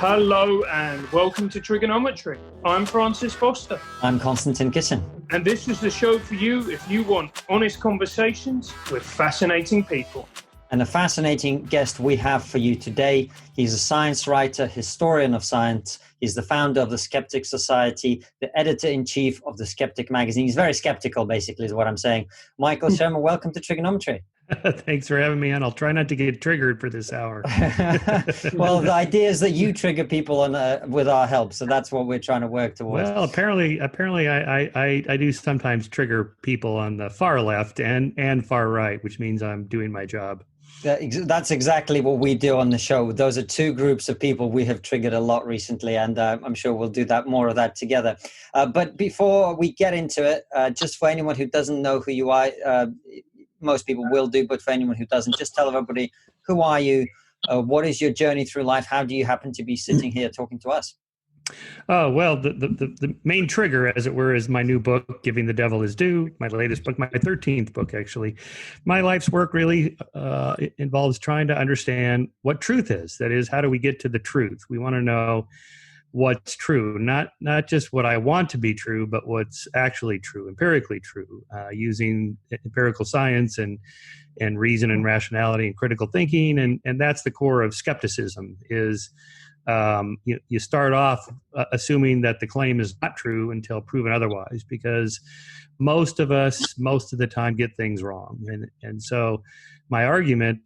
Hello and welcome to TRIGGERnometry. I'm Francis Foster. I'm Konstantin Kitchen. And this is the show for you if you want honest conversations with fascinating people. And a fascinating guest we have for you today. He's a science writer, historian of science. He's the founder of the Skeptic Society, the editor-in-chief of the Skeptic magazine. He's very skeptical, basically, is what I'm saying. Michael Shermer, welcome to TRIGGERnometry. Thanks for having me on. I'll try not to get triggered for this hour. Well, the idea is that you trigger people with our help, so that's what we're trying to work towards. Well, apparently, I do sometimes trigger people on the far left and far right, which means I'm doing my job. That's exactly what we do on the show. Those are two groups of people we have triggered a lot recently, and I'm sure we'll do more of that together. But before we get into it, just for anyone who doesn't know who you are, most people will do, but for anyone who doesn't, just tell everybody, who are you? What is your journey through life? How do you happen to be sitting here talking to us? Oh, well, the main trigger, as it were, is my new book, Giving the Devil His Due, my latest book, my 13th book, actually. My life's work really involves trying to understand what truth is. That is, how do we get to the truth? We want to know what's true, not just what I want to be true, but what's actually true, empirically true, using empirical science and reason and rationality and critical thinking. And that's the core of skepticism is you start off assuming that the claim is not true until proven otherwise, because most of us, most of the time, get things wrong. And so my argument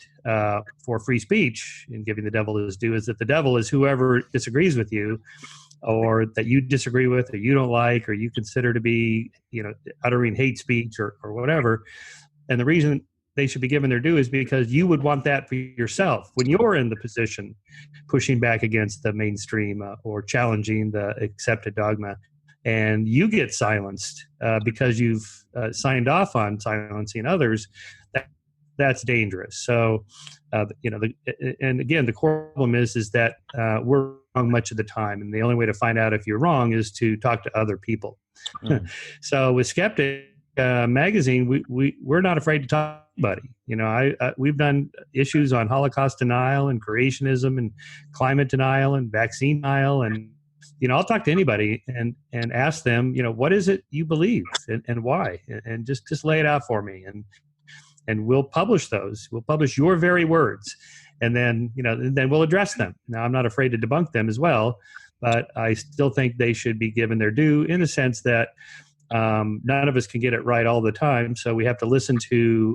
for free speech in Giving the Devil His Due is that the devil is whoever disagrees with you, or that you disagree with, or you don't like, or you consider to be, uttering hate speech or whatever. And the reason they should be given their due is because you would want that for yourself when you're in the position pushing back against the mainstream or challenging the accepted dogma, and you get silenced because you've signed off on silencing others. That's dangerous. So, and again, the core problem is that we're wrong much of the time, and the only way to find out if you're wrong is to talk to other people. So with Skeptic magazine, we're not afraid to talk to anybody. We've done issues on Holocaust denial and creationism and climate denial and vaccine denial, and I'll talk to anybody and ask them, what is it you believe and why, and just lay it out for me, and we'll publish those. We'll publish your very words, and then then we'll address them. Now, I'm not afraid to debunk them as well, but I still think they should be given their due in the sense that none of us can get it right all the time, so we have to listen to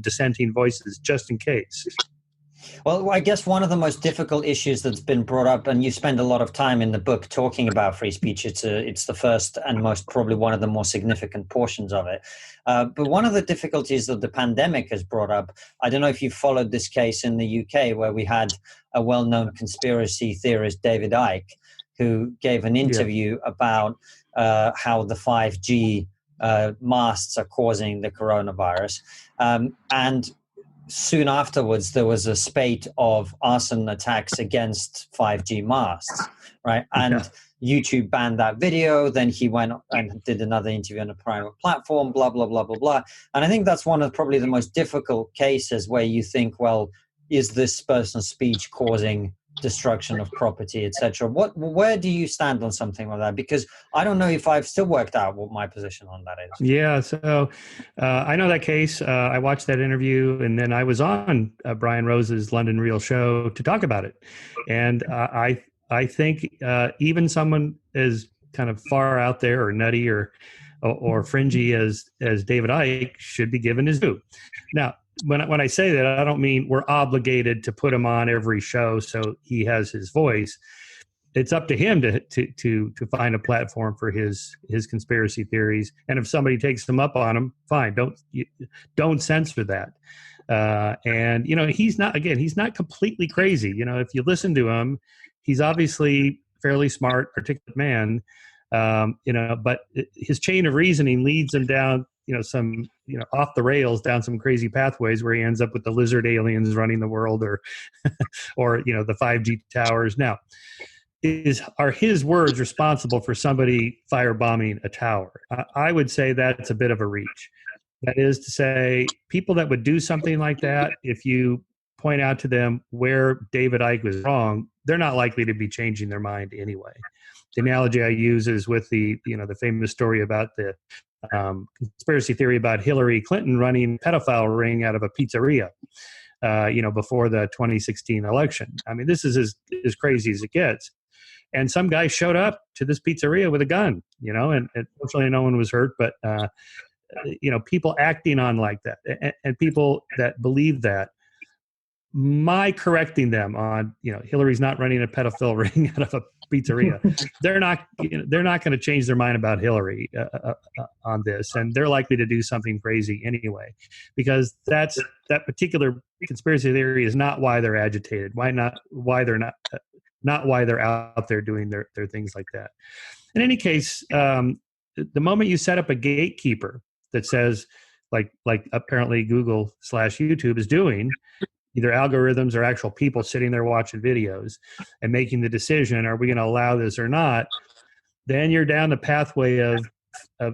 dissenting voices just in case. Well, I guess one of the most difficult issues that's been brought up, and you spend a lot of time in the book talking about free speech. It's the first and most probably one of the more significant portions of it. But one of the difficulties that the pandemic has brought up, I don't know if you followed this case in the UK, where we had a well-known conspiracy theorist, David Icke, who gave an interview about how the 5G masts are causing the coronavirus. And soon afterwards, there was a spate of arson attacks against 5G masts, right? And YouTube banned that video. Then he went and did another interview on a private platform, blah, blah, blah, blah, blah. And I think that's one of probably the most difficult cases where you think, well, is this person's speech causing destruction of property, etc.? Where do you stand on something like that? Because I don't know if I've still worked out what my position on that is. Yeah, so I know that case. I watched that interview, and then I was on Brian Rose's London Real show to talk about it. And I think even someone as kind of far out there or nutty or fringy as David Icke should be given his due. Now, when I say that, I don't mean we're obligated to put him on every show so he has his voice. It's up to him to find a platform for his conspiracy theories. And if somebody takes them up on him, fine. Don't censor that. And he's not completely crazy. If you listen to him, he's obviously fairly smart, articulate man. But his chain of reasoning leads him down some off the rails, down some crazy pathways where he ends up with the lizard aliens running the world, or the 5G towers. Now, are his words responsible for somebody firebombing a tower? I would say that's a bit of a reach. That is to say, people that would do something like that, if you point out to them where David Icke was wrong, they're not likely to be changing their mind anyway. The analogy I use is with the famous story about the conspiracy theory about Hillary Clinton running a pedophile ring out of a pizzeria, before the 2016 election. I mean, this is as crazy as it gets. And some guy showed up to this pizzeria with a gun, and fortunately no one was hurt, but people acting on like that, and people that believe that, my correcting them on, Hillary's not running a pedophile ring out of a pizzeria. They're not going to change their mind about Hillary on this, and they're likely to do something crazy anyway, because that particular conspiracy theory is not why they're agitated. Why they're out there doing their things like that. In any case, the moment you set up a gatekeeper that says, like apparently Google/YouTube is doing, either algorithms or actual people sitting there watching videos and making the decision, are we going to allow this or not? Then you're down the pathway of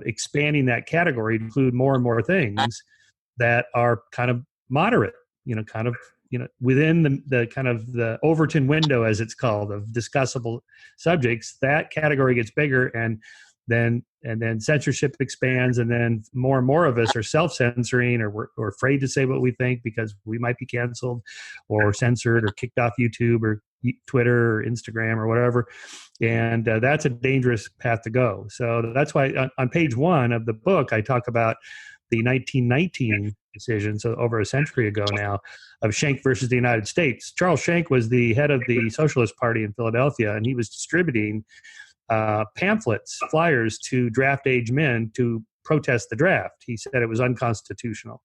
expanding that category to include more and more things that are kind of moderate, within the kind of the Overton window, as it's called, of discussable subjects. That category gets bigger, and then censorship expands, and then more and more of us are self-censoring, or we're afraid to say what we think because we might be canceled or censored or kicked off YouTube or Twitter or Instagram or whatever. And that's a dangerous path to go. So that's why on page 1 of the book, I talk about the 1919 decision, so over a century ago now, of Schenck versus the United States. Charles Schenck was the head of the Socialist Party in Philadelphia, and he was distributing pamphlets, flyers to draft-age men to protest the draft. He said it was unconstitutional.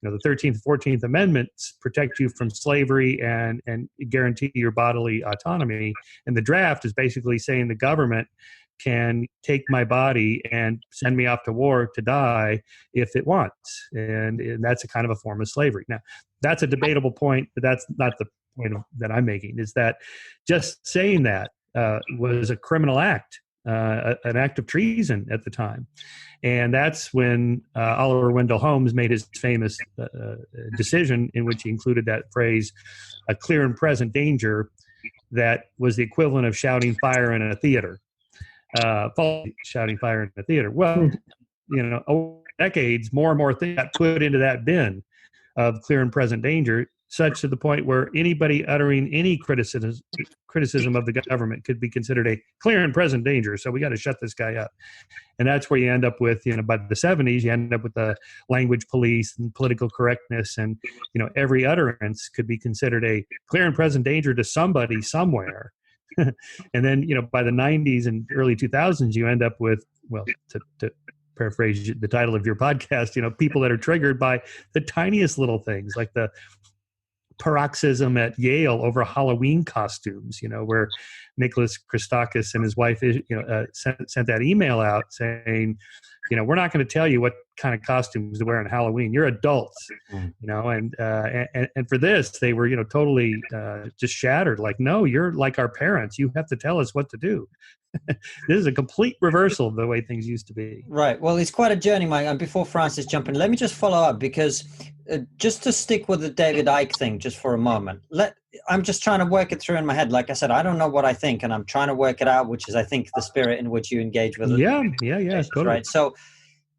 The 13th and 14th Amendments protect you from slavery and guarantee your bodily autonomy. And the draft is basically saying the government can take my body and send me off to war to die if it wants. And that's a kind of a form of slavery. Now, that's a debatable point, but that's not the point that I'm making, is that just saying that was a criminal act, an act of treason at the time. And that's when Oliver Wendell Holmes made his famous decision, in which he included that phrase, a clear and present danger, that was the equivalent of shouting fire in a theater. Shouting fire in a theater. Well, over decades, more and more things got put into that bin of clear and present danger, such to the point where anybody uttering any criticism of the government could be considered a clear and present danger. So we got to shut this guy up. And that's where you end up with, by the 70s, you end up with the language police and political correctness, and, every utterance could be considered a clear and present danger to somebody somewhere. And then, by the 90s and early 2000s, you end up with, well, to paraphrase the title of your podcast, people that are triggered by the tiniest little things, like the paroxysm at Yale over Halloween costumes, where Nicholas Christakis and his wife, sent that email out saying, we're not going to tell you what kind of costumes to wear on Halloween. You're adults, and for this, they were, totally just shattered. Like, no, you're like our parents. You have to tell us what to do. This is a complete reversal of the way things used to be. Right. Well, it's quite a journey, Mike. And before Francis jump in, let me just follow up, because just to stick with the David Icke thing just for a moment, I'm just trying to work it through in my head. Like I said, I don't know what I think, and I'm trying to work it out, which is, I think, the spirit in which you engage with it. Yeah, totally. Right. So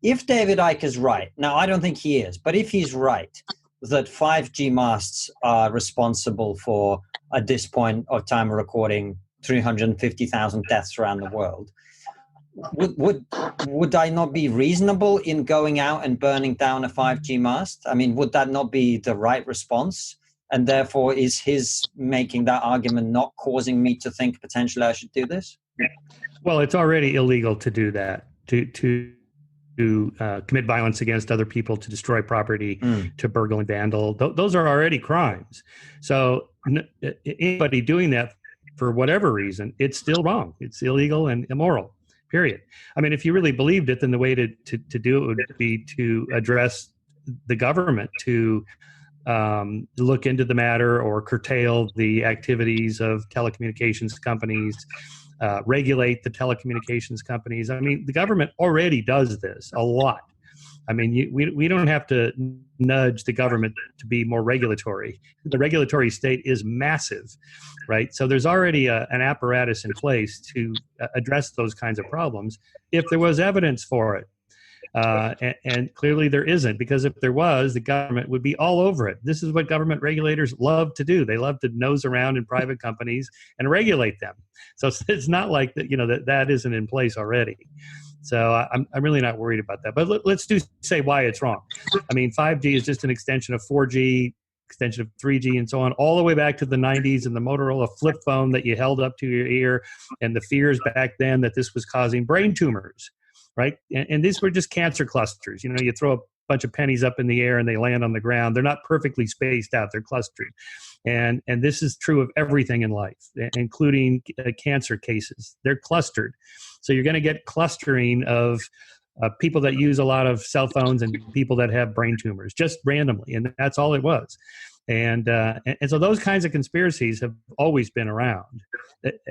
if David Icke is right, now I don't think he is, but if he's right that 5G masts are responsible for, at this point of time of recording, 350,000 deaths around the world, would I not be reasonable in going out and burning down a 5G mast? I mean, would that not be the right response? And therefore, is his making that argument not causing me to think potentially I should do this? Well, it's already illegal to do that, to commit violence against other people, to destroy property, to burgle and vandal. Those are already crimes. So anybody doing that for whatever reason, it's still wrong. It's illegal and immoral, period. I mean, if you really believed it, then the way to do it would be to address the government, to look into the matter or curtail the activities of telecommunications companies, regulate the telecommunications companies. I mean, the government already does this a lot. I mean, we don't have to nudge the government to be more regulatory. The regulatory state is massive, right? So there's already an apparatus in place to address those kinds of problems if there was evidence for it. And clearly there isn't, because if there was, the government would be all over it. This is what government regulators love to do. They love to nose around in private companies and regulate them. So it's not like that, that isn't in place already. So I'm really not worried about that. But let's say why it's wrong. I mean, 5G is just an extension of 4G, extension of 3G, and so on, all the way back to the 90s and the Motorola flip phone that you held up to your ear, and the fears back then that this was causing brain tumors, right? And these were just cancer clusters. You throw a bunch of pennies up in the air and they land on the ground. They're not perfectly spaced out. They're clustered. And this is true of everything in life, including cancer cases. They're clustered. So you're going to get clustering of people that use a lot of cell phones and people that have brain tumors, just randomly. And that's all it was. And so those kinds of conspiracies have always been around,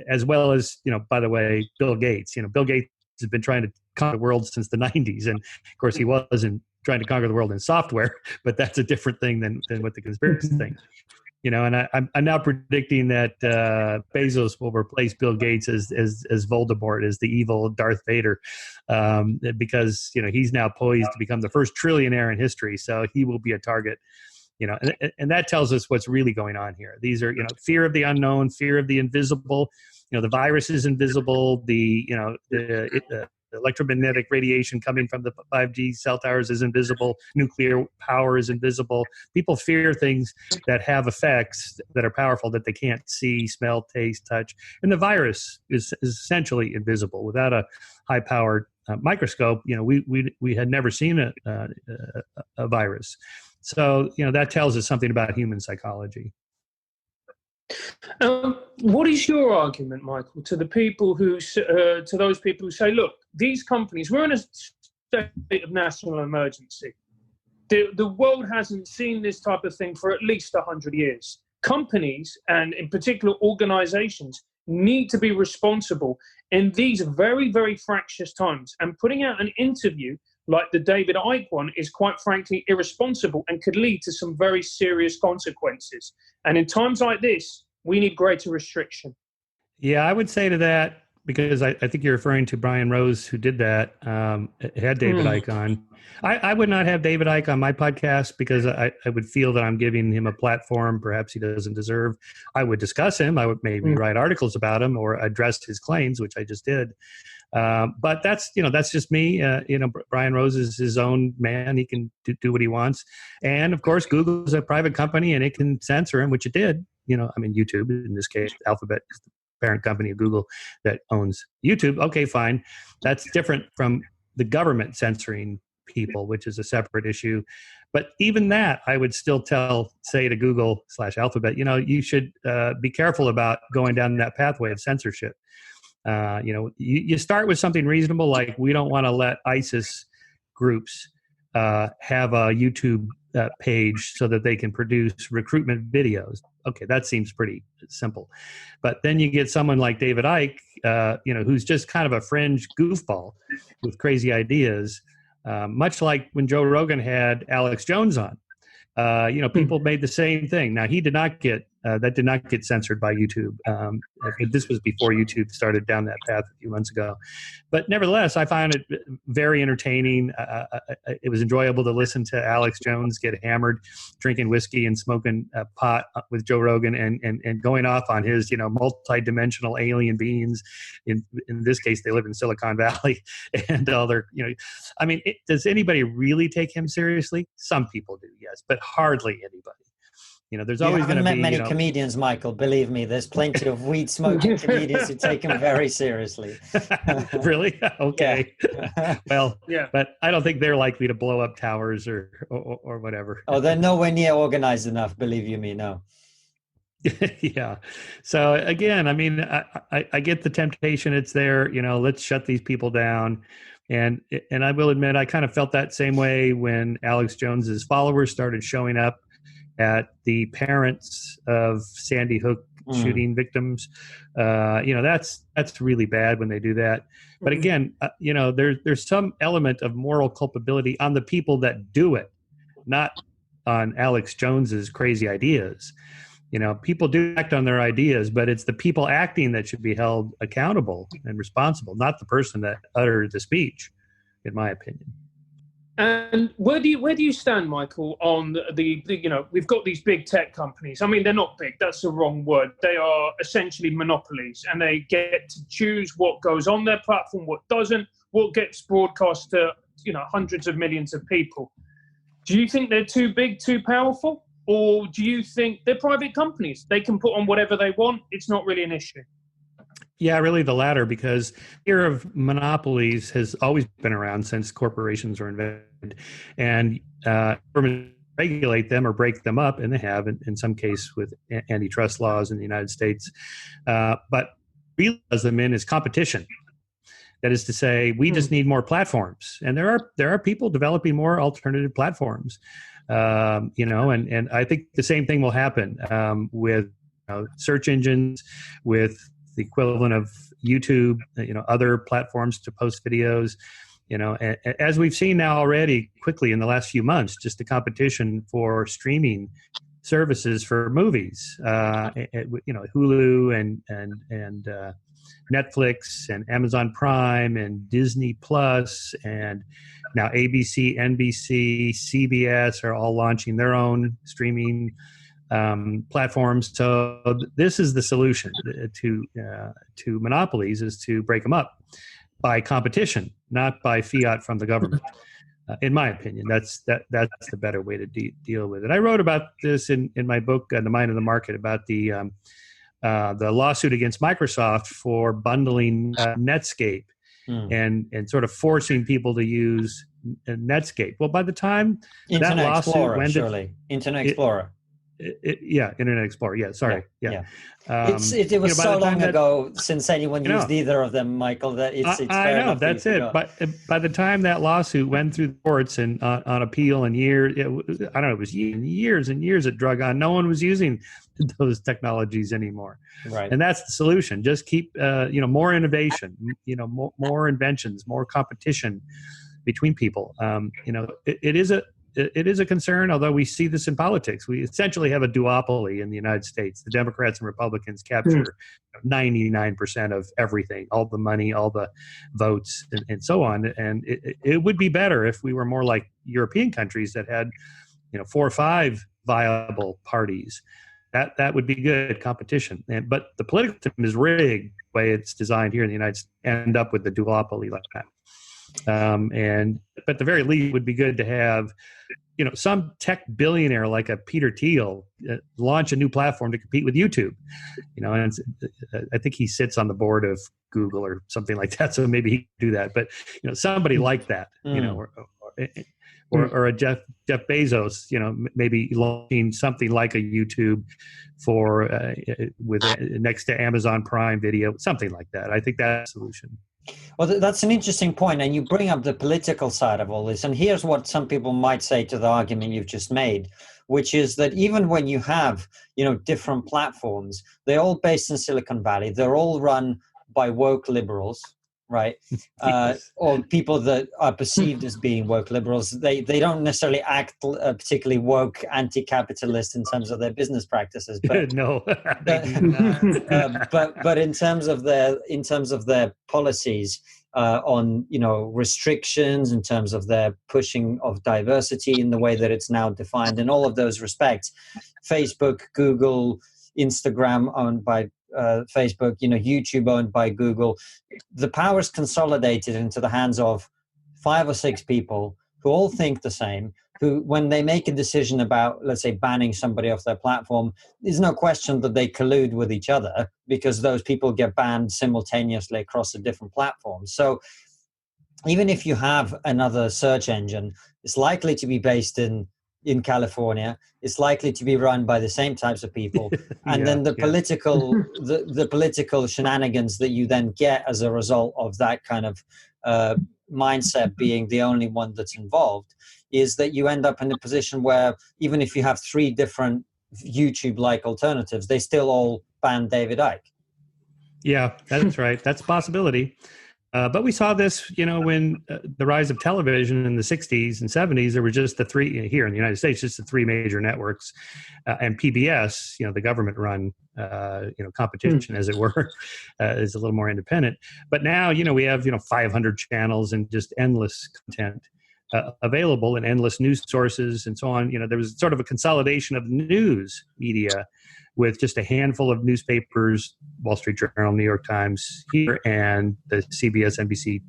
as well as, by the way, Bill Gates. Bill Gates has been trying to conquer the world since the 90s. And of course, he wasn't trying to conquer the world in software, but that's a different thing than what the conspiracy thing. And I'm now predicting that Bezos will replace Bill Gates as Voldemort, as the evil Darth Vader, because he's now poised to become the first trillionaire in history. So he will be a target. And that tells us what's really going on here. These are fear of the unknown, fear of the invisible. The virus is invisible. The electromagnetic radiation coming from the 5G cell towers is invisible. Nuclear power is invisible. People fear things that have effects that are powerful that they can't see, smell, taste, touch. And the virus is essentially invisible. Without a high-powered microscope, we had never seen a virus. So, that tells us something about human psychology. What is your argument, Michael, to the people to those people who say, look, these companies, we're in a state of national emergency. The world hasn't seen this type of thing for at least 100 years. Companies, and in particular organizations, need to be responsible in these very, very fractious times. And putting out an interview like the David Icke one is quite frankly irresponsible and could lead to some very serious consequences. And in times like this, we need greater restriction. Yeah, I would say to that, because I think you're referring to Brian Rose, who did that, had David Icke on. I would not have David Icke on my podcast because I would feel that I'm giving him a platform perhaps he doesn't deserve. I would discuss him. I would maybe write articles about him or address his claims, which I just did. But that's just me. Brian Rose is his own man. He can do what he wants. And of course, Google is a private company and it can censor him, which it did. YouTube, in this case, Alphabet is the parent company of Google that owns YouTube. Okay, fine. That's different from the government censoring people, which is a separate issue. But even that, I would still say to Google/Alphabet, you should be careful about going down that pathway of censorship. You start with something reasonable, like we don't want to let ISIS groups have a YouTube page so that they can produce recruitment videos. Okay, that seems pretty simple. But then you get someone like David Icke, who's just kind of a fringe goofball with crazy ideas, much like when Joe Rogan had Alex Jones on. People made the same thing. Now, he did not get censored by YouTube. This was before YouTube started down that path a few months ago. But nevertheless, I found it very entertaining. It was enjoyable to listen to Alex Jones get hammered, drinking whiskey and smoking pot with Joe Rogan and going off on his, multi-dimensional alien beings. In this case, they live in Silicon Valley and all their, does anybody really take him seriously? Some people do, yes, but hardly anybody. There's always going to be many comedians, Michael. Believe me, there's plenty of weed smoking comedians who take him very seriously. Really? Okay. Yeah. Well, yeah. But I don't think they're likely to blow up towers or whatever. Oh, they're nowhere near organized enough. Believe you me, no. Yeah. So again, I get the temptation. It's there. Let's shut these people down. And I will admit, I kind of felt that same way when Alex Jones's followers started showing up at the parents of Sandy Hook shooting victims. That's really bad when they do that. But again, there's some element of moral culpability on the people that do it, not on Alex Jones's crazy ideas. People do act on their ideas, but it's the people acting that should be held accountable and responsible, not the person that uttered the speech, in my opinion. And where do you stand, Michael, on the we've got these big tech companies. I mean, they're not big. That's the wrong word. They are essentially monopolies, and they get to choose what goes on their platform, what doesn't, what gets broadcast to, hundreds of millions of people. Do you think they're too big, too powerful? Or do you think they're private companies? They can put on whatever they want. It's not really an issue. Yeah, really the latter, because fear of monopolies has always been around since corporations were invented, and governments regulate them or break them up, and they have in some case with antitrust laws in the United States. But really does them in is competition. That is to say, we just need more platforms, and there are people developing more alternative platforms. And I think the same thing will happen with search engines, with the equivalent of YouTube, other platforms to post videos, as we've seen now already quickly in the last few months, just the competition for streaming services for movies, Hulu and Netflix and Amazon Prime and Disney Plus and now ABC, NBC, CBS are all launching their own streaming platforms. So this is the solution to monopolies, is to break them up by competition, not by fiat from the government. In my opinion, that's the better way to deal with it. I wrote about this in my book, The Mind of the Market, about the lawsuit against Microsoft for bundling Netscape and sort of forcing people to use Netscape. Well, by the time Internet that lawsuit Explorer, went surely. Internet Explorer. Internet Explorer. Yeah, sorry. Yeah. It was so long ago since anyone used either of them, Michael, that it's I know, that's it. But by the time that lawsuit went through the courts and on appeal and it was years and years it drug on. No one was using those technologies anymore. Right. And that's the solution. Just keep, more innovation, more inventions, more competition between people. It is a concern, although we see this in politics. We essentially have a duopoly in the United States. The Democrats and Republicans capture 99% of everything, all the money, all the votes, and so on. And it would be better if we were more like European countries that had, 4 or 5 viable parties. That would be good competition. But the political system is rigged the way it's designed here in the United States, end up with the duopoly like that. But at the very least, it would be good to have, some tech billionaire like a Peter Thiel launch a new platform to compete with YouTube. And I think he sits on the board of Google or something like that, so maybe he can do that. But somebody like that, or a Jeff Bezos, maybe launching something like a YouTube for with next to Amazon Prime Video, something like that. I think that's a solution. Well, that's an interesting point, and you bring up the political side of all this. And here's what some people might say to the argument you've just made, which is that even when you have, different platforms, they're all based in Silicon Valley. They're all run by woke liberals, right? Yes. Or people that are perceived as being woke liberals. They don't necessarily act particularly woke anti-capitalist in terms of their business practices, but no, but in terms of their policies on restrictions, in terms of their pushing of diversity in the way that it's now defined, in all of those respects, Facebook, Google, Instagram owned by Facebook, YouTube owned by Google, the power is consolidated into the hands of 5 or 6 people who all think the same, who, when they make a decision about, let's say, banning somebody off their platform, there's no question that they collude with each other, because those people get banned simultaneously across the different platforms. So even if you have another search engine, it's likely to be based in California. It's likely to be run by the same types of people, and then the political shenanigans that you then get as a result of that kind of mindset being the only one that's involved, is that you end up in a position where even if you have 3 different YouTube-like alternatives, they still all ban David Icke. Yeah, that's right. That's a possibility. But we saw this, when the rise of television in the 60s and 70s, there were just the three here in the United States, just the three major networks, and PBS, the government-run, competition, as it were, is a little more independent. But now, we have, 500 channels and just endless content available and endless news sources and so on. There was sort of a consolidation of news media with just a handful of newspapers, Wall Street Journal, New York Times here, and the CBS, NBC,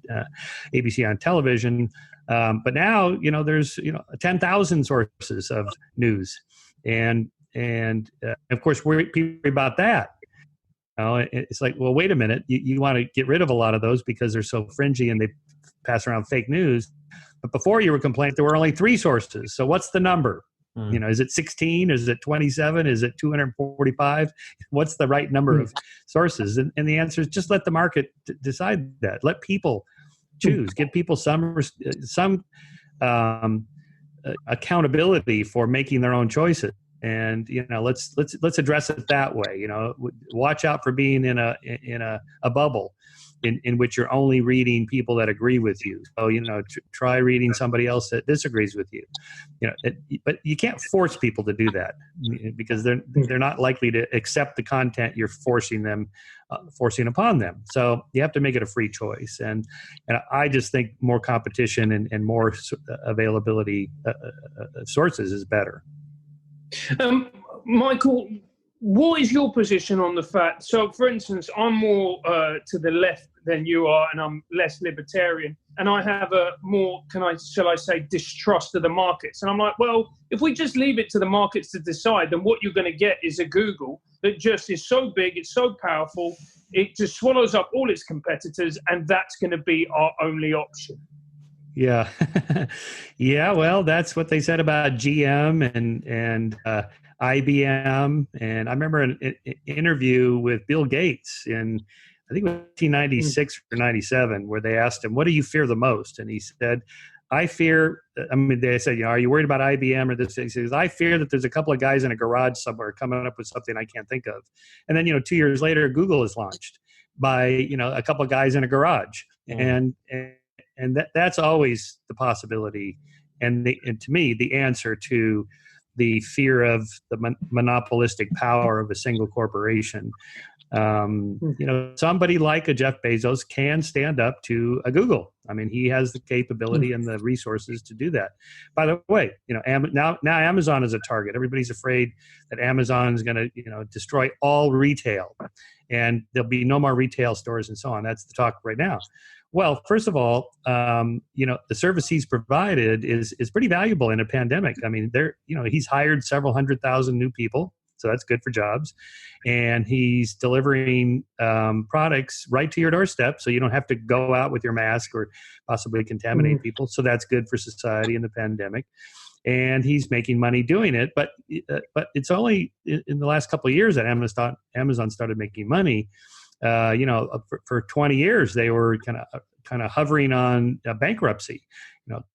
ABC on television. But now, there's 10,000 sources of news, and of course we worry about that. It's like, well, wait a minute, you want to get rid of a lot of those because they're so fringy and they pass around fake news. But before you were complaining, there were only 3 sources. So what's the number? Is it 16? Is it 27? Is it 245? What's the right number of sources? And the answer is just let the market decide that. Let people choose. Give people some accountability for making their own choices. And let's address it that way. Watch out for being in a bubble in which you're only reading people that agree with you. So try reading somebody else that disagrees with you. But you can't force people to do that because they're not likely to accept the content you're forcing upon them. So you have to make it a free choice. And I just think more competition and more availability of sources is better. Michael, what is your position on the fact? So, for instance, I'm more to the left than you are, and I'm less libertarian, and I have a more, shall I say, distrust of the markets. And I'm like, well, if we just leave it to the markets to decide, then what you're going to get is a Google that just is so big, it's so powerful, it just swallows up all its competitors, and that's going to be our only option. Yeah. Yeah. Well, that's what they said about GM and IBM. And I remember an interview with Bill Gates in, I think it was 1996 or 97, where they asked him, what do you fear the most? And he said, they said, are you worried about IBM or this? He says, I fear that there's a couple of guys in a garage somewhere coming up with something I can't think of. And then, 2 years later, Google is launched by, a couple of guys in a garage. And that's always the possibility. And to me, the answer to the fear of the monopolistic power of a single corporation. Somebody like a Jeff Bezos can stand up to a Google. I mean, he has the capability and the resources to do that. By the way, now Amazon is a target. Everybody's afraid that Amazon is going to, destroy all retail, and there'll be no more retail stores and so on. That's the talk right now. Well, first of all, the service he's provided is pretty valuable in a pandemic. I mean, he's hired several 100,000 new people, so that's good for jobs, and he's delivering products right to your doorstep, so you don't have to go out with your mask or possibly contaminate people. So that's good for society in the pandemic, and he's making money doing it. But it's only in the last couple of years that Amazon started making money. For 20 years, they were kind of hovering on bankruptcy,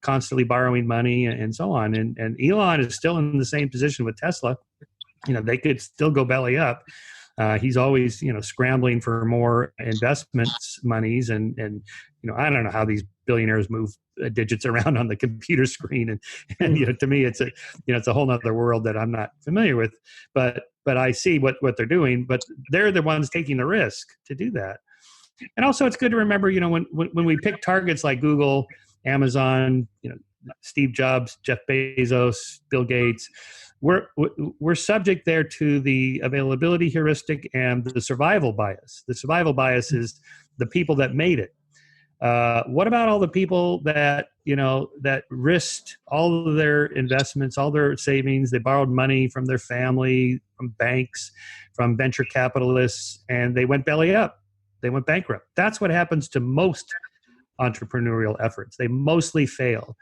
constantly borrowing money and so on. And Elon is still in the same position with Tesla. They could still go belly up. He's always, scrambling for more investments monies. And I don't know how these billionaires move digits around on the computer screen. And to me, it's a whole nother world that I'm not familiar with. But I see what they're doing, but they're the ones taking the risk to do that. And also it's good to remember, when we pick targets like Google, Amazon, Steve Jobs, Jeff Bezos, Bill Gates, we're subject there to the availability heuristic and the survival bias. The survival bias is the people that made it. What about all the people that risked all of their investments, all their savings? They borrowed money from their family, from banks, from venture capitalists, and they went belly up. They went bankrupt. That's what happens to most entrepreneurial efforts. They mostly fail.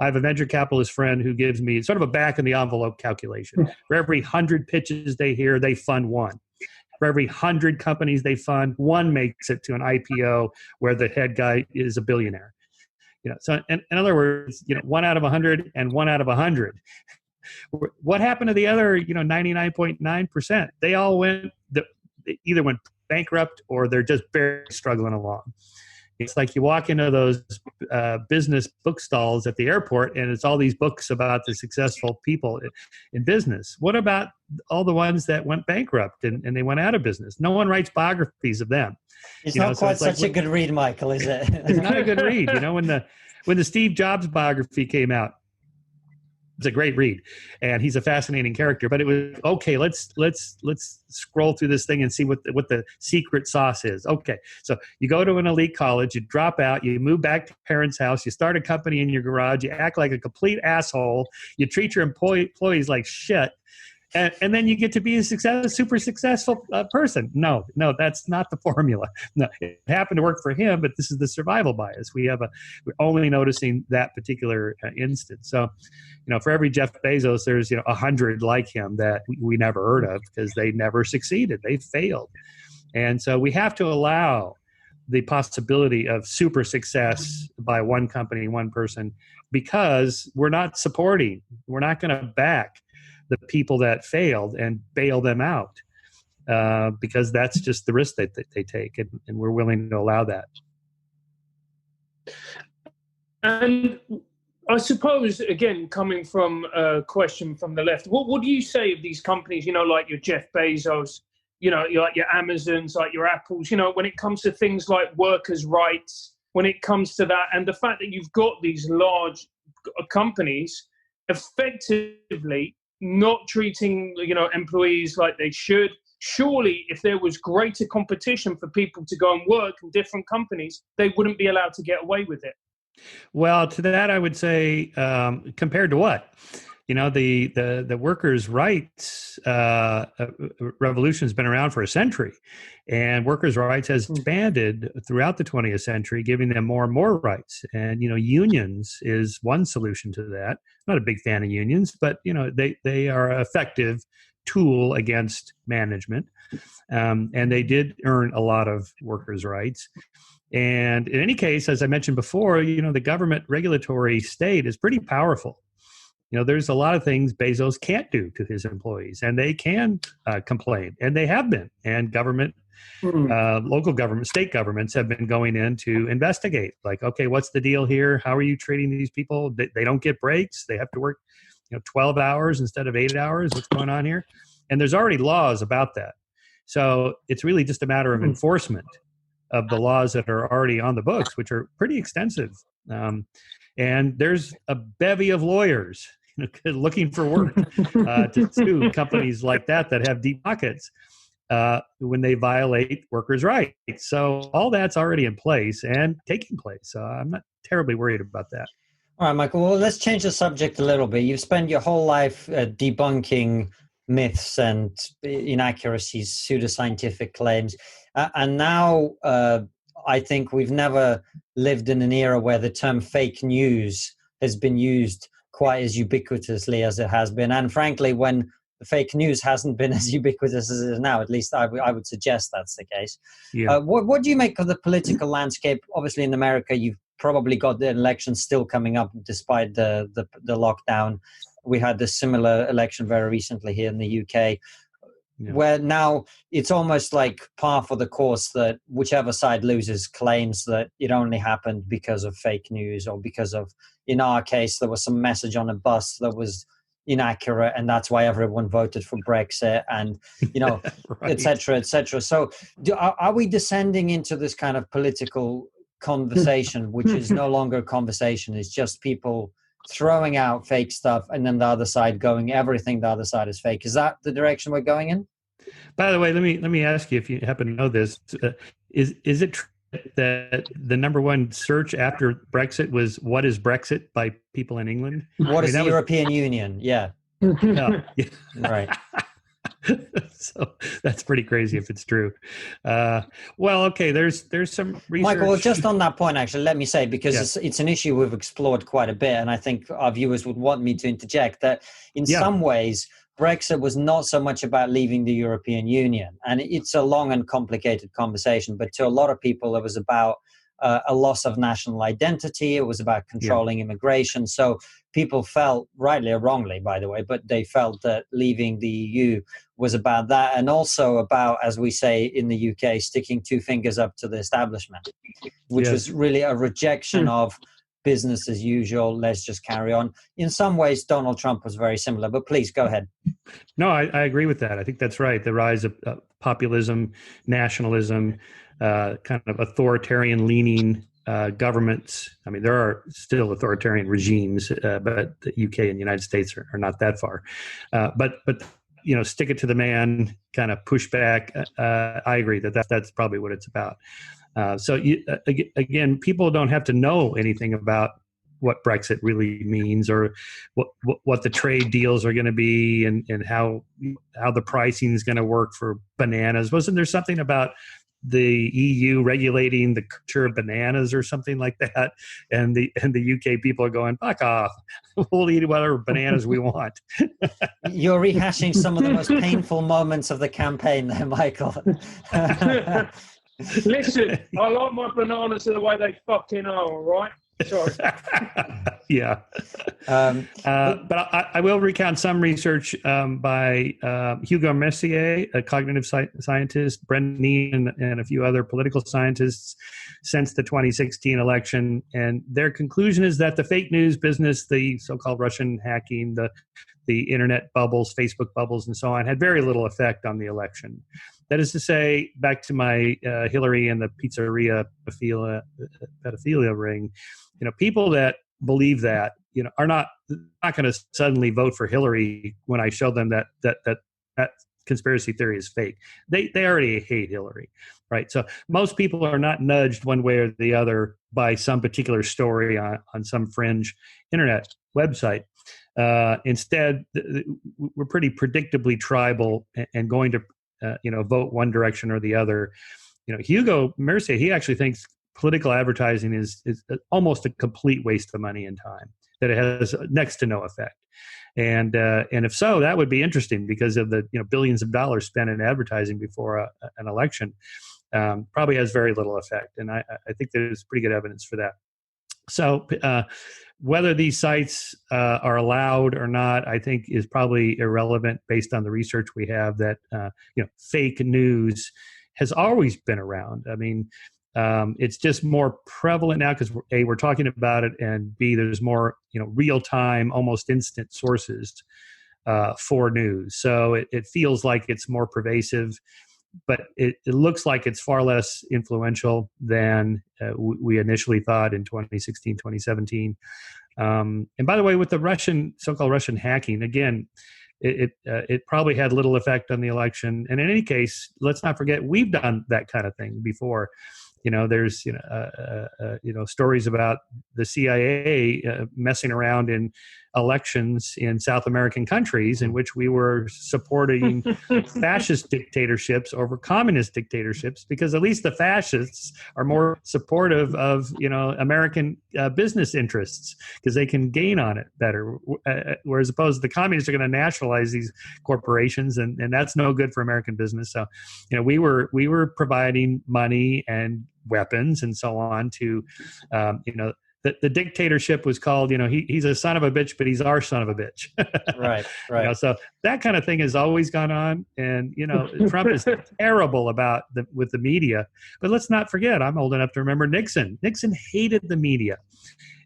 I have a venture capitalist friend who gives me sort of a back in the envelope calculation. For every 100 pitches they hear, they fund one. For every 100 companies they fund, one makes it to an IPO where the head guy is a billionaire. So in other words, 1 out of 100 and 1 out of 100. What happened to the other, 99.9%? They all went they either went bankrupt or they're just barely struggling along. It's like you walk into those business bookstalls at the airport, and it's all these books about the successful people in business. What about all the ones that went bankrupt and they went out of business? No one writes biographies of them. It's not quite such a good read, Michael, is it? It's not a good read. When the Steve Jobs biography came out, it's a great read, and he's a fascinating character. But it was okay. Let's scroll through this thing and see what the secret sauce is. Okay, so you go to an elite college, you drop out, you move back to parents' house, you start a company in your garage, you act like a complete asshole, you treat your employees like shit, and then you get to be a super successful person. No, that's not the formula. No, it happened to work for him, but this is the survival bias. We're only noticing that particular instance. So, for every Jeff Bezos, there's 100 like him that we never heard of because they never succeeded. They failed, and so we have to allow the possibility of super success by one company, one person, because we're not going to back the people that failed and bail them out because that's just the risk that they take, and we're willing to allow that. And I suppose, again, coming from a question from the left, what do you say of these companies, like your Jeff Bezos, like your Amazons, like your Apples, when it comes to things like workers' rights, when it comes to that, and the fact that you've got these large companies effectively not treating employees like they should. Surely if there was greater competition for people to go and work in different companies, they wouldn't be allowed to get away with it. Well, to that I would say, compared to what? The workers' rights revolution has been around for a century, and workers' rights has expanded throughout the 20th century, giving them more and more rights. And unions is one solution to that. I'm not a big fan of unions, but they are an effective tool against management, and they did earn a lot of workers' rights. And in any case, as I mentioned before, the government regulatory state is pretty powerful. There's a lot of things Bezos can't do to his employees, and they can complain, and they have been. And government, local government, state governments have been going in to investigate. Like, okay, what's the deal here? How are you treating these people? They don't get breaks. They have to work, 12 hours instead of 8 hours. What's going on here? And there's already laws about that. So it's really just a matter of enforcement of the laws that are already on the books, which are pretty extensive. And there's a bevy of lawyers looking for work to sue companies like that have deep pockets when they violate workers' rights. So all that's already in place and taking place. So I'm not terribly worried about that. All right, Michael, well, let's change the subject a little bit. You've spent your whole life debunking myths and inaccuracies, pseudoscientific claims. And now I think we've never lived in an era where the term fake news has been used quite as ubiquitously as it has been. And frankly, when the fake news hasn't been as ubiquitous as it is now, at least I would suggest that's the case. Yeah. What do you make of the political landscape? Obviously, in America, you've probably got the election still coming up despite the lockdown. We had the similar election very recently here in the UK. Yeah. Where now it's almost like par for the course that whichever side loses claims that it only happened because of fake news or because of, in our case, there was some message on a bus that was inaccurate and that's why everyone voted for Brexit and, right. et cetera, et cetera. So are we descending into this kind of political conversation, which is no longer a conversation, it's just people throwing out fake stuff and then the other side going, everything the other side is fake? Is that the direction we're going in? By the way, let me ask you if you happen to know this. Is it true that the number one search after Brexit was "What is Brexit" by people in England? What is the European Union? Yeah. No. Yeah. Right. So that's pretty crazy if it's true. Well, okay, there's some research. Michael, well, just on that point, actually, let me say, because it's an issue we've explored quite a bit, and I think our viewers would want me to interject that in some ways, Brexit was not so much about leaving the European Union. And it's a long and complicated conversation, but to a lot of people, it was about a loss of national identity. It was about controlling immigration. So people felt, rightly or wrongly, by the way, but they felt that leaving the EU was about that, and also about, as we say in the UK, sticking two fingers up to the establishment, which was really a rejection of business as usual. Let's just carry on. In some ways, Donald Trump was very similar, but please go ahead. No, I agree with that. I think that's right. The rise of populism, nationalism, kind of authoritarian leaning governments. I mean, there are still authoritarian regimes, but the UK and the United States are not that far. But stick it to the man, kind of push back. I agree that's probably what it's about. Again, people don't have to know anything about what Brexit really means, or what the trade deals are going to be, and how the pricing is going to work for bananas. Wasn't there something about the EU regulating the culture of bananas or something like that? And the UK people are going, fuck off. We'll eat whatever bananas we want. You're rehashing some of the most painful moments of the campaign there, Michael. Listen, I like my bananas the way they fucking are, all right? Sorry. Yeah. But I will recount some research by Hugo Mercier, a cognitive scientist, Brendan Nean, and a few other political scientists since the 2016 election. And their conclusion is that the fake news business, the so-called Russian hacking, the internet bubbles, Facebook bubbles, and so on, had very little effect on the election. That is to say, back to my Hillary and the pizzeria pedophilia ring, people that believe that, are not going to suddenly vote for Hillary when I show them that conspiracy theory is fake. They already hate Hillary, right? So most people are not nudged one way or the other by some particular story on some fringe internet website. Instead, we're pretty predictably tribal and going to vote one direction or the other. Hugo Mercier, he actually thinks political advertising is almost a complete waste of money and time, that it has next to no effect. And if so, that would be interesting, because of the billions of dollars spent in advertising before an election, probably has very little effect. And I think there's pretty good evidence for that. So whether these sites are allowed or not, I think is probably irrelevant based on the research we have, that fake news has always been around. I mean, it's just more prevalent now because A, we're talking about it, and B, there's more real-time, almost instant sources for news. So it feels like it's more pervasive, but it looks like it's far less influential than we initially thought in 2016, 2017. And by the way, with the so-called Russian hacking, again, it probably had little effect on the election. And in any case, let's not forget, we've done that kind of thing before. There's stories about the CIA messing around in elections in South American countries in which we were supporting fascist dictatorships over communist dictatorships, because at least the fascists are more supportive of American business interests, because they can gain on it better, whereas opposed to the communists are going to nationalize these corporations, and that's no good for American business. So we were providing money and weapons and so on to the dictatorship was called, he's a son of a bitch, but he's our son of a bitch. Right. So that kind of thing has always gone on. And, Trump is terrible with the media. But let's not forget, I'm old enough to remember Nixon. Nixon hated the media.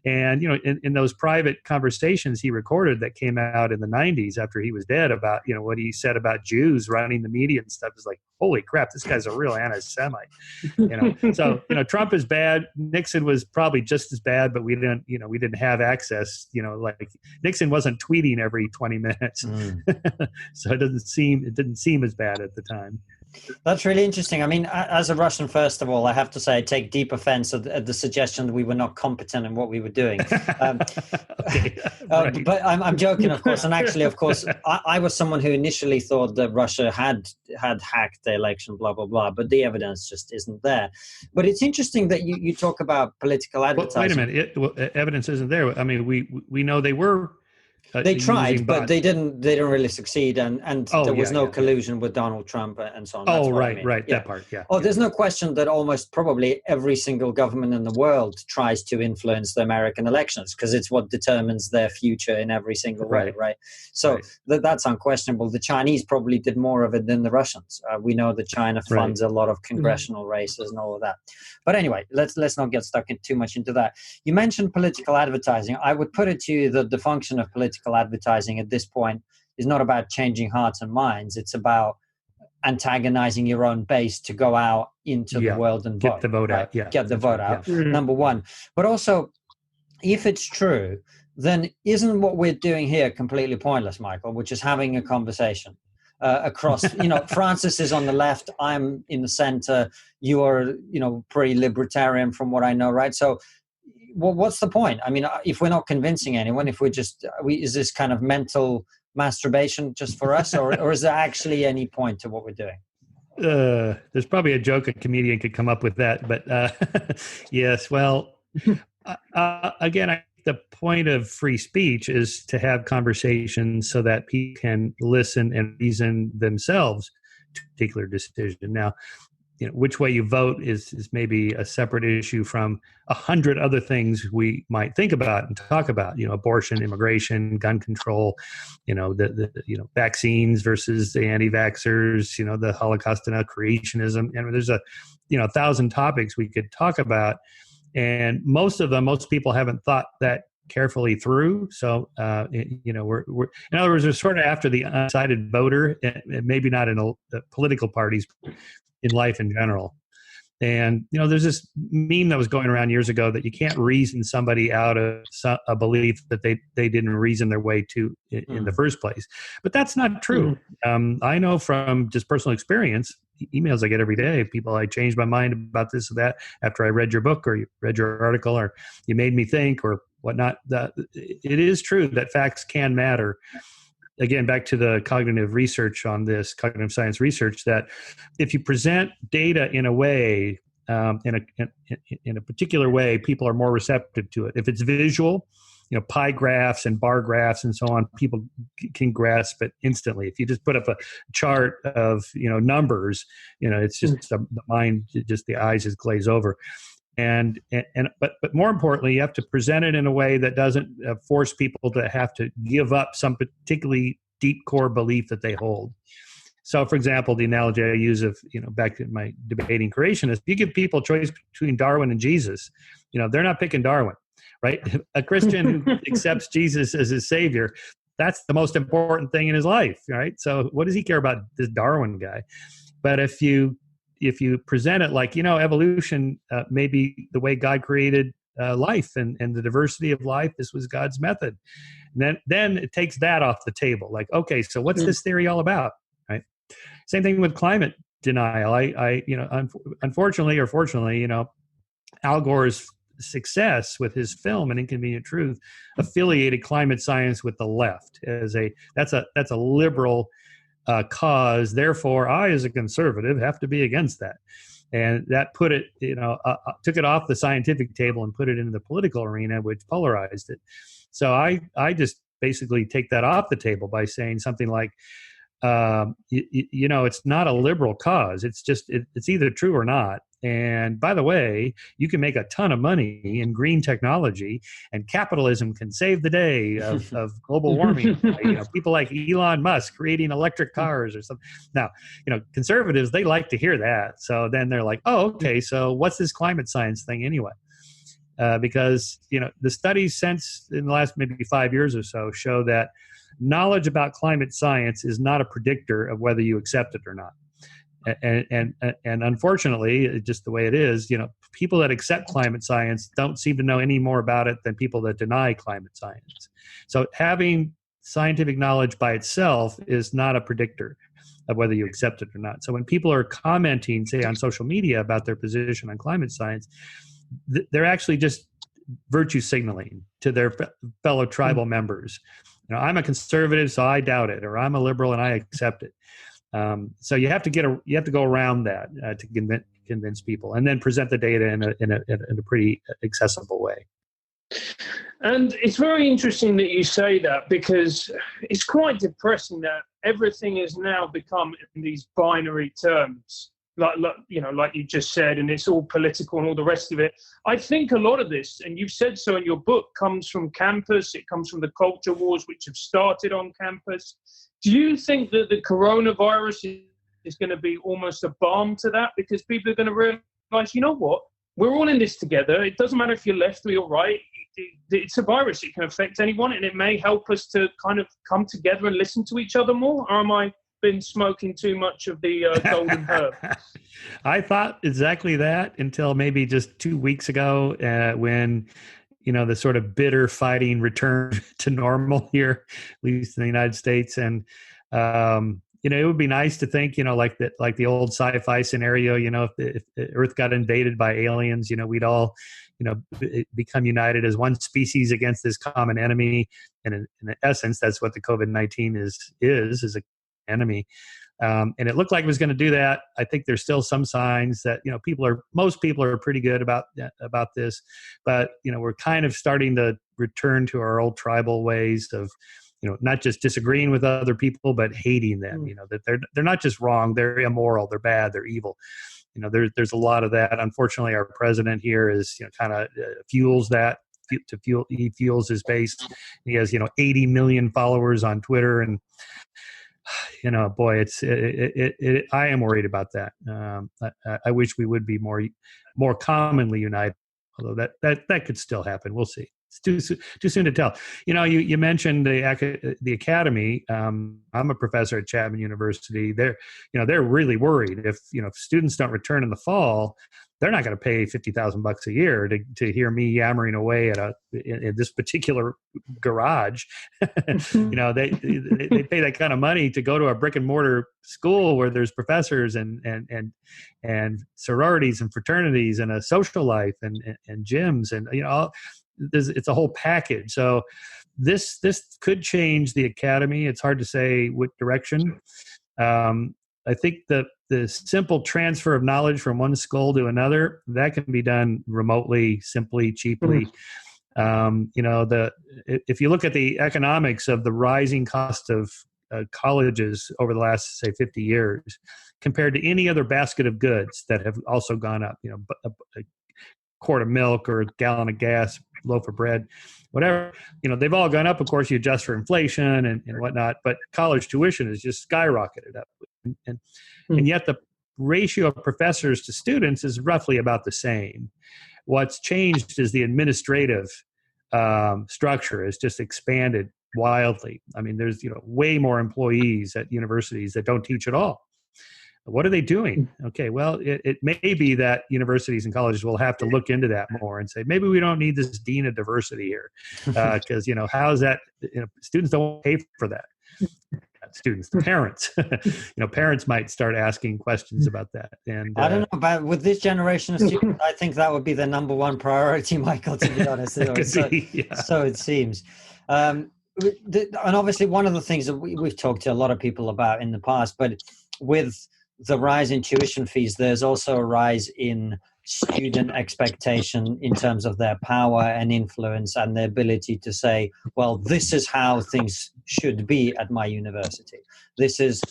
And, in those private conversations he recorded that came out in the 90s after he was dead about, what he said about Jews running the media and stuff, is like, holy crap, this guy's a real anti-Semite. So, Trump is bad. Nixon was probably just as bad, but we didn't have access, like Nixon wasn't tweeting every 20 minutes. So it didn't seem as bad at the time. That's really interesting. I mean, as a Russian, first of all, I have to say I take deep offense at the suggestion that we were not competent in what we were doing. Okay. Right. But I'm joking, of course. And actually, of course, I was someone who initially thought that Russia had hacked the election, blah, blah, blah. But the evidence just isn't there. But it's interesting that you talk about political advertising. Well, wait a minute. Evidence isn't there. I mean, we know they were They tried, using but bots. they didn't really succeed, and there was no collusion with Donald Trump and so on. That's what I mean. Right, yeah. that part, yeah. Oh, there's no question that almost probably every single government in the world tries to influence the American elections because it's what determines their future in every single way, right? So that's unquestionable. The Chinese probably did more of it than the Russians. We know that China funds a lot of congressional races and all of that. But anyway, let's not get stuck too much into that. You mentioned political advertising. I would put it to you that the function of political advertising at this point is not about changing hearts and minds. It's about antagonizing your own base to go out into the world and get the vote out. Yeah, get the vote out. Number one. But also, if it's true, then isn't what we're doing here completely pointless, Michael? Which is having a conversation across. Francis is on the left. I'm in the center. You are, pretty libertarian from what I know, right? So, what's the point? I mean, if we're not convincing anyone, if we're just, is this kind of mental masturbation just for us, or is there actually any point to what we're doing? There's probably a joke a comedian could come up with that, but yes. Well, again, the point of free speech is to have conversations so that people can listen and reason themselves to a particular decision. Now, which way you vote is maybe a separate issue from 100 other things we might think about and talk about. Abortion, immigration, gun control, the vaccines versus the anti-vaxxers, the Holocaust and creationism. And there's 1,000 topics we could talk about, and most people haven't thought that carefully through. So, we're in other words, we're sort of after the undecided voter, and maybe not in the political parties, in life in general. And, there's this meme that was going around years ago that you can't reason somebody out of a belief that they didn't reason their way to in the first place. But that's not true. I know from just personal experience, emails I get every day, people, I changed my mind about this or that after I read your book or you read your article or you made me think or whatnot. That it is true that facts can matter. Again, back to the cognitive research on this, cognitive science research, that if you present data in a way, in a particular way, people are more receptive to it. If it's visual, pie graphs and bar graphs and so on, people can grasp it instantly. If you just put up a chart of numbers, it's just the mind, just the eyes just glaze over. But more importantly, you have to present it in a way that doesn't force people to have to give up some particularly deep core belief that they hold. So, for example, the analogy I use of, back to my debating creationists, you give people a choice between Darwin and Jesus, they're not picking Darwin, right? A Christian who accepts Jesus as his savior, that's the most important thing in his life, right? So what does he care about this Darwin guy? But if you present it like, evolution may be the way God created life and the diversity of life, this was God's method. And then it takes that off the table. Like, okay, so what's this theory all about, right? Same thing with climate denial. Unfortunately or fortunately, Al Gore's success with his film An Inconvenient Truth affiliated climate science with the left as that's a liberal cause. Therefore, I, as a conservative, have to be against that. And that put it, took it off the scientific table and put it into the political arena, which polarized it. So I just basically take that off the table by saying something like, it's not a liberal cause. It's just, it's either true or not. And by the way, you can make a ton of money in green technology, and capitalism can save the day of global warming. People like Elon Musk creating electric cars or something. Now, conservatives, they like to hear that. So then they're like, oh, okay, so what's this climate science thing anyway? Because, the studies since in the last maybe 5 years or so show that knowledge about climate science is not a predictor of whether you accept it or not. And unfortunately, just the way it is, people that accept climate science don't seem to know any more about it than people that deny climate science. So having scientific knowledge by itself is not a predictor of whether you accept it or not. So when people are commenting, say, on social media about their position on climate science, they're actually just virtue signaling to their fellow tribal members. I'm a conservative, so I doubt it, or I'm a liberal and I accept it. So you have to go around that to convince people, and then present the data in a pretty accessible way. And it's very interesting that you say that, because it's quite depressing that everything has now become in these binary terms, like you just said, and it's all political and all the rest of it. I think a lot of this, and you've said so in your book, comes from campus. It comes from the culture wars which have started on campus. Do you think that the coronavirus is going to be almost a balm to that, because people are going to realize, you know what, we're all in this together. It doesn't matter if you're left or you're right. It's a virus. It can affect anyone, and it may help us to kind of come together and listen to each other more. Or am I been smoking too much of the golden herb? I thought exactly that until maybe just 2 weeks ago, when the sort of bitter fighting returned to normal here, at least in the United States. And it would be nice to think, like the old sci-fi scenario, if Earth got invaded by aliens, we'd all, become united as one species against this common enemy. And in essence, that's what the COVID-19 is an enemy. And it looked like it was going to do that. I think there's still some signs that, most people are pretty good about this, but, we're kind of starting to return to our old tribal ways of, not just disagreeing with other people, but hating them, that they're not just wrong, they're immoral, they're bad, they're evil. There's a lot of that. Unfortunately, our president here is, kind of fuels that. He fuels his base. He has, 80 million followers on Twitter, and boy, I am worried about that. I wish we would be more commonly united, although that could still happen. We'll see. It's too soon to tell. You mentioned the academy. I'm a professor at Chapman University. They're really worried if students don't return in the fall, they're not going to pay $50,000 a year to hear me yammering away in this particular garage. They pay that kind of money to go to a brick and mortar school where there's professors and sororities and fraternities and a social life and gyms and it's a whole package. So this could change the academy. It's hard to say what direction. I think the simple transfer of knowledge from one school to another, that can be done remotely, simply, cheaply. If you look at the economics of the rising cost of colleges over the last, say, 50 years, compared to any other basket of goods that have also gone up, a quart of milk or a gallon of gas, loaf of bread, whatever, they've all gone up. Of course, you adjust for inflation and whatnot, but college tuition has just skyrocketed up. And yet the ratio of professors to students is roughly about the same. What's changed is the administrative structure has just expanded wildly. I mean, there's way more employees at universities that don't teach at all. What are they doing? Okay, well, it may be that universities and colleges will have to look into that more and say, maybe we don't need this dean of diversity here, because how is that? Students don't pay for that. Students, the parents, parents might start asking questions about that. And I don't know, but with this generation of students, I think that would be the number one priority, Michael, to be honest. So it seems. And obviously one of the things that we've talked to a lot of people about in the past, but with the rise in tuition fees, there's also a rise in student expectation in terms of their power and influence and their ability to say, well, this is how things should be at my university. This is,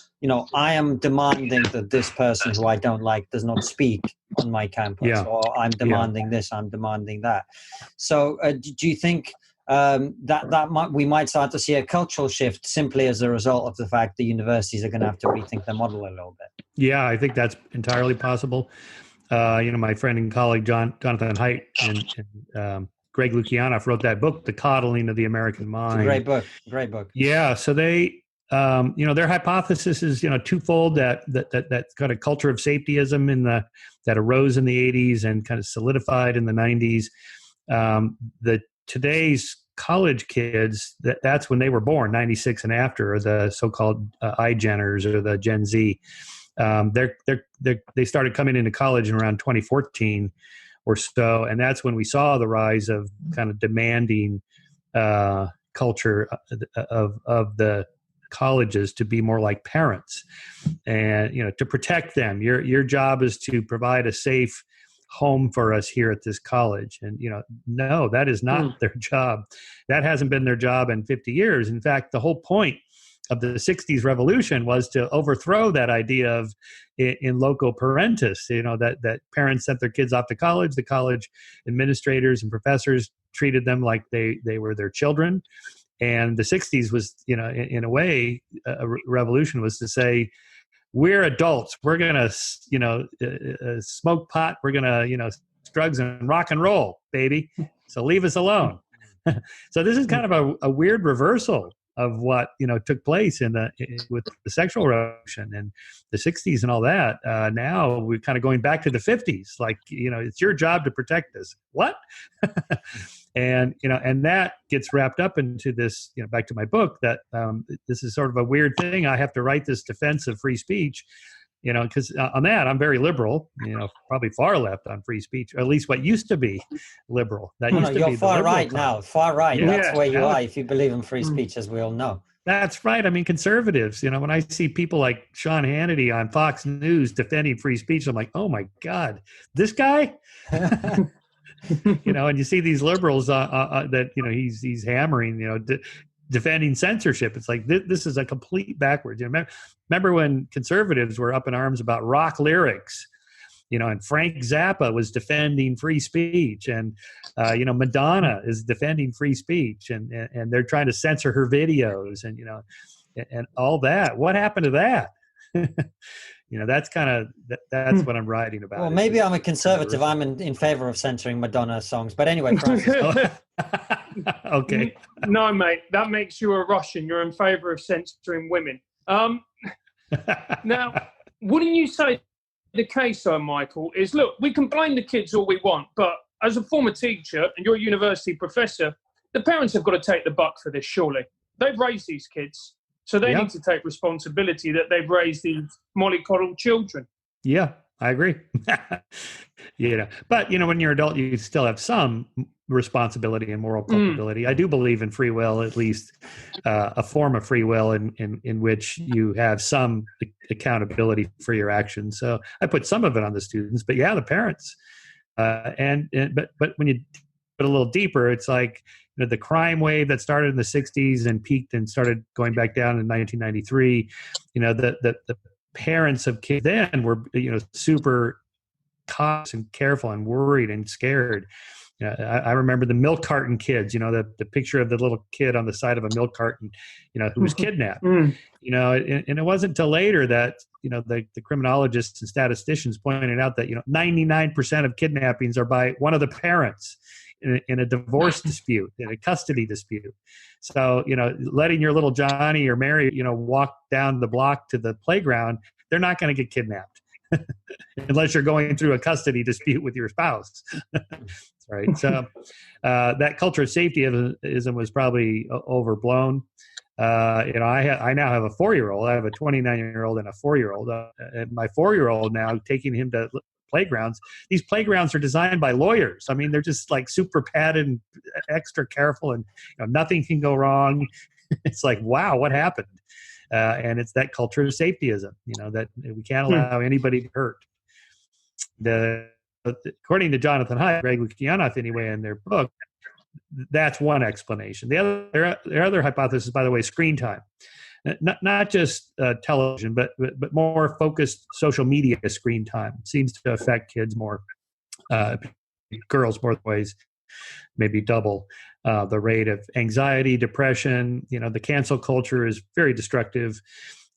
I am demanding that this person who I don't like does not speak on my campus, or I'm demanding this, I'm demanding that. So do you think we might start to see a cultural shift simply as a result of the fact that universities are going to have to rethink their model a little bit? Yeah, I think that's entirely possible. My friend and colleague Jonathan Haidt and Greg Lukianoff wrote that book, The Coddling of the American Mind. It's a great book. Yeah, so they, their hypothesis is, twofold: that kind of culture of safetyism that arose in the 80s and kind of solidified in the 90s. Today's college kids, that's when they were born, 96 and after, or the so-called iGeners or the Gen Z. They started coming into college in around 2014 or so, and that's when we saw the rise of kind of demanding culture of the colleges to be more like parents, and to protect them. Your job is to provide a safe home for us here at this college. And, no, that is not their job. That hasn't been their job in 50 years. In fact, the whole point of the 60s revolution was to overthrow that idea of in loco parentis, that parents sent their kids off to college. The college administrators and professors treated them like they were their children. And the 60s was, in a way, a revolution was to say, we're adults. We're going to, smoke pot. We're going to, drugs and rock and roll, baby. So leave us alone. So this is kind of a weird reversal of what took place with the sexual revolution and the 60s and all that. Now we're kind of going back to the 50s, like it's your job to protect this. What? And that gets wrapped up into this. Back to my book, that this is sort of a weird thing. I have to write this defense of free speech. Because on that, I'm very liberal, probably far left on free speech, or at least what used to be liberal. You're far right now, far right. Yeah. That's where you are if you believe in free speech, as we all know. That's right. I mean, conservatives, when I see people like Sean Hannity on Fox News defending free speech, I'm like, oh my God, this guy? And you see these liberals that, he's hammering, defending censorship. It's like this is a complete backwards. Remember when conservatives were up in arms about rock lyrics, and Frank Zappa was defending free speech, and Madonna is defending free speech, and they're trying to censor her videos, and all that. What happened to that? That's kind of that's what I'm writing about. Well, maybe I'm a conservative. I'm in favor of censoring Madonna songs. But anyway, Francis. Okay. No, mate, that makes you a Russian. You're in favor of censoring women. Now, wouldn't you say the case, though, Michael, is, look, we can blame the kids all we want, but as a former teacher and you're a university professor, the parents have got to take the buck for this, surely. They've raised these kids. So they need to take responsibility that they've raised these mollycoddled children. Yeah, I agree. But when you're an adult, you still have some responsibility and moral culpability. I do believe in free will, at least a form of free will in which you have some accountability for your actions. So I put some of it on the students, but the parents. But when you put a little deeper, it's like the crime wave that started in the 60s and peaked and started going back down in 1993. The parents of kids then were super cautious and careful and worried and scared. I remember the milk carton kids. The picture of the little kid on the side of a milk carton, who was kidnapped. And it wasn't until later that the criminologists and statisticians pointed out that 99% of kidnappings are by one of the parents in a divorce dispute, in a custody dispute. So letting your little Johnny or Mary walk down the block to the playground, they're not going to get kidnapped unless you're going through a custody dispute with your spouse. Right. So that culture of safetyism was probably overblown. I now have a 4-year-old. I have a 29-year-old and a 4-year-old. And my 4-year-old now, taking him to playgrounds. These playgrounds are designed by lawyers. I mean, they're just like super padded and extra careful, and nothing can go wrong. It's like, wow, what happened? And it's that culture of safetyism, that we can't allow anybody to hurt. According to Jonathan Haidt, Greg Lukianoff, anyway, in their book, that's one explanation. Their other hypothesis, by the way, is screen time. Not just television, but more focused social media screen time seems to affect kids more, girls more ways, maybe double the rate of anxiety, depression. The cancel culture is very destructive.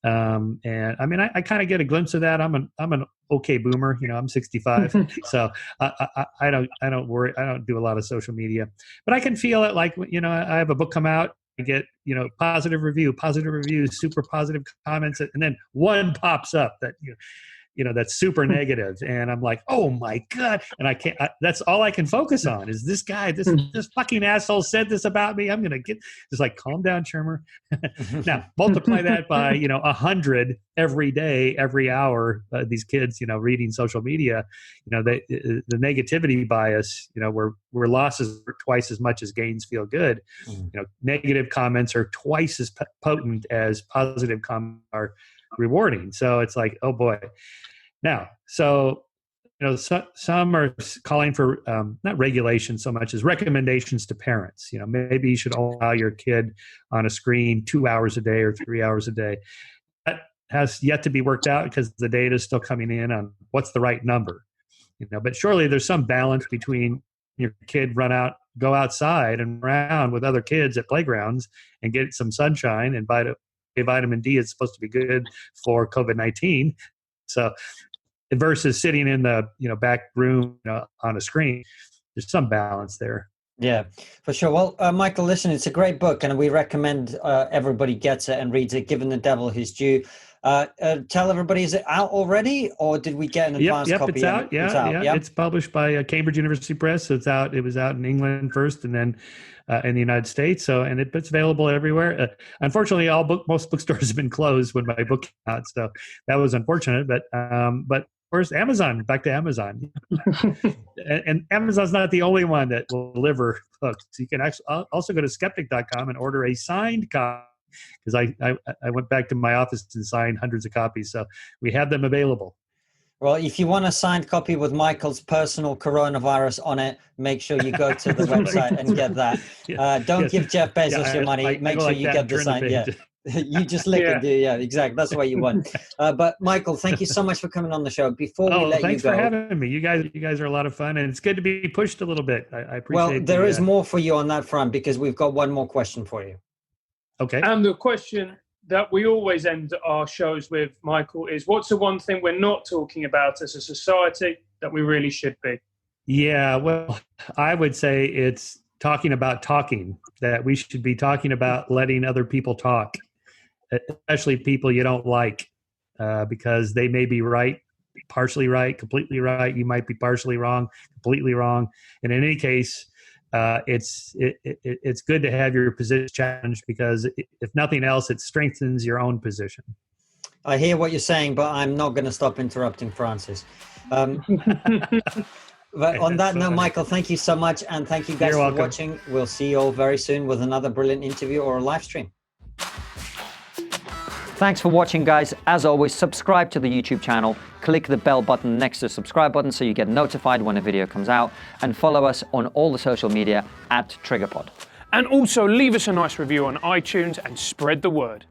And I mean, I kind of get a glimpse of that. I'm an okay boomer, I'm 65. So I don't worry. I don't do a lot of social media, but I can feel it like, I have a book come out, I get, positive reviews, super positive comments. And then one pops up that, that's super negative. And I'm like, oh my God. And that's all I can focus on is this guy, this fucking asshole said this about me. I'm going to get just like, calm down, Shermer. Now multiply that by, 100 every day, every hour, these kids, reading social media, the negativity bias, where losses are twice as much as gains feel good. Negative comments are twice as potent as positive comments are rewarding. So it's like, oh boy. Now, so some are calling for not regulation so much as recommendations to parents. Maybe you should allow your kid on a screen 2 hours a day or 3 hours a day. That has yet to be worked out because the data is still coming in on what's the right number. But surely there's some balance between your kid go outside and around with other kids at playgrounds and get some sunshine, and vitamin D is supposed to be good for COVID-19. So versus sitting in the back room on a screen, there's some balance there. Yeah, for sure. Well, Michael, listen, it's a great book, and we recommend everybody gets it and reads it, Giving the Devil His Due. Tell everybody, is it out already, or did we get an advance copy? It's out. It's published by Cambridge University Press. So it's out. It was out in England first, and then in the United States. So, and it's available everywhere. Unfortunately, most bookstores have been closed when my book came out. So that was unfortunate. But of course, Amazon. Back to Amazon, and Amazon's not the only one that will deliver books. You can actually also go to skeptic.com and order a signed copy. Because I went back to my office and signed hundreds of copies. So we have them available. Well, if you want a signed copy with Michael's personal coronavirus on it, make sure you go to the website and get that. Don't give Jeff Bezos your money. Make sure you get the signed. Yeah. You just lick it. Yeah, exactly. That's what you want. But Michael, thank you so much for coming on the show. Before we let you go. Thanks for having me. You guys are a lot of fun, and it's good to be pushed a little bit. I appreciate it. Well, there is more for you on that front because we've got one more question for you. Okay. And the question that we always end our shows with, Michael, is what's the one thing we're not talking about as a society that we really should be? Yeah, well, I would say it's talking about talking, that we should be talking about letting other people talk, especially people you don't like, because they may be right, partially right, completely right. You might be partially wrong, completely wrong. And in any case, it's good to have your position challenged because if nothing else, it strengthens your own position. I hear what you're saying, but I'm not going to stop interrupting Francis. But on that note, Michael, thank you so much. And thank you guys for watching. We'll see you all very soon with another brilliant interview or a live stream. Thanks for watching, guys. As always, subscribe to the YouTube channel, click the bell button next to the subscribe button so you get notified when a video comes out, and follow us on all the social media @TriggerPod. And also leave us a nice review on iTunes and spread the word.